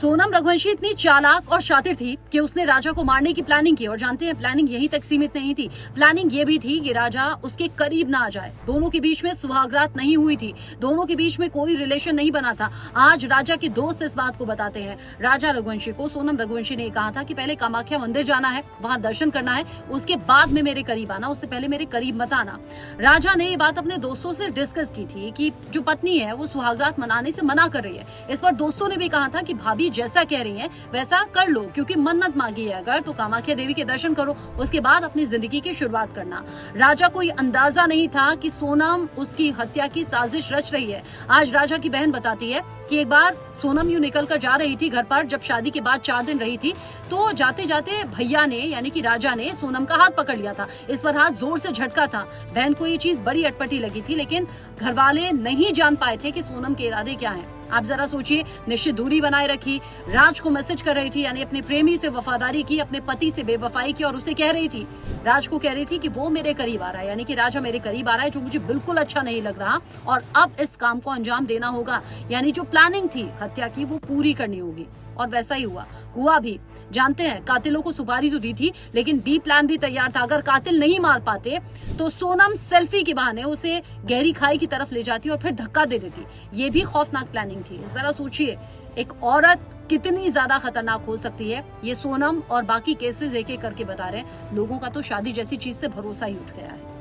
सोनम रघुवंशी इतनी चालाक और शातिर थी कि उसने राजा को मारने की प्लानिंग की। और जानते हैं, प्लानिंग यहीं तक सीमित नहीं थी, प्लानिंग ये भी थी कि राजा उसके करीब ना आ जाए। दोनों के बीच में सुहागरात नहीं हुई थी, दोनों के बीच में कोई रिलेशन नहीं बना था। आज राजा के दोस्त इस बात को बताते हैं। राजा रघुवंशी को सोनम रघुवंशी ने कहा था कि पहले कामाख्या मंदिर जाना है, वहां दर्शन करना है, उसके बाद में मेरे करीब आना, उससे पहले मेरे करीब मत आना। राजा ने ये बात अपने दोस्तों से डिस्कस की थी कि जो पत्नी है वो सुहागरात मनाने से मना कर रही है। इस पर दोस्तों ने भी कहा था कि भाभी जैसा कह रही हैं वैसा कर लो, क्योंकि मन्नत मांगी है अगर तो कामाख्या देवी के दर्शन करो, उसके बाद अपनी जिंदगी की शुरुआत करना। राजा को ये अंदाजा नहीं था कि सोनम उसकी हत्या की साजिश रच रही है। आज राजा की बहन बताती है कि एक बार सोनम यूं निकल कर जा रही थी घर पर, जब शादी के बाद 4 दिन रही थी, तो जाते जाते भैया ने यानी कि राजा ने सोनम का हाथ पकड़ लिया था। इस पर हाथ जोर से झटका था। बहन को ये चीज बड़ी अटपटी लगी थी, लेकिन घर वाले नहीं जान पाए थे कि सोनम के इरादे क्या हैं। आप जरा सोचिए, निश्चित दूरी बनाए रखी, राज को मैसेज कर रही थी, यानी अपने प्रेमी से वफादारी की, अपने पति से बेवफाई की, और उसे कह रही थी, राज को कह रही थी कि वो मेरे करीब आ रहा है, यानी कि राजा मेरे करीब आ रहा है, जो मुझे बिल्कुल अच्छा नहीं लग रहा, और अब इस काम को अंजाम देना होगा। यानी जो प्लानिंग थी हत्या की वो पूरी करनी होगी। और वैसा ही हुआ भी। जानते हैं, कातिलों को सुपारी तो दी थी, लेकिन बी प्लान भी तैयार था। अगर कातिल नहीं मार पाते तो सोनम सेल्फी के बहाने उसे गहरी खाई की तरफ ले जाती और फिर धक्का दे देती। ये भी खौफनाक प्लानिंग थी। जरा सोचिए, एक औरत कितनी ज्यादा खतरनाक हो सकती है। ये सोनम और बाकी केसेस एक एक करके बता रहे हैं। लोगों का तो शादी जैसी चीज से भरोसा ही उठ गया है।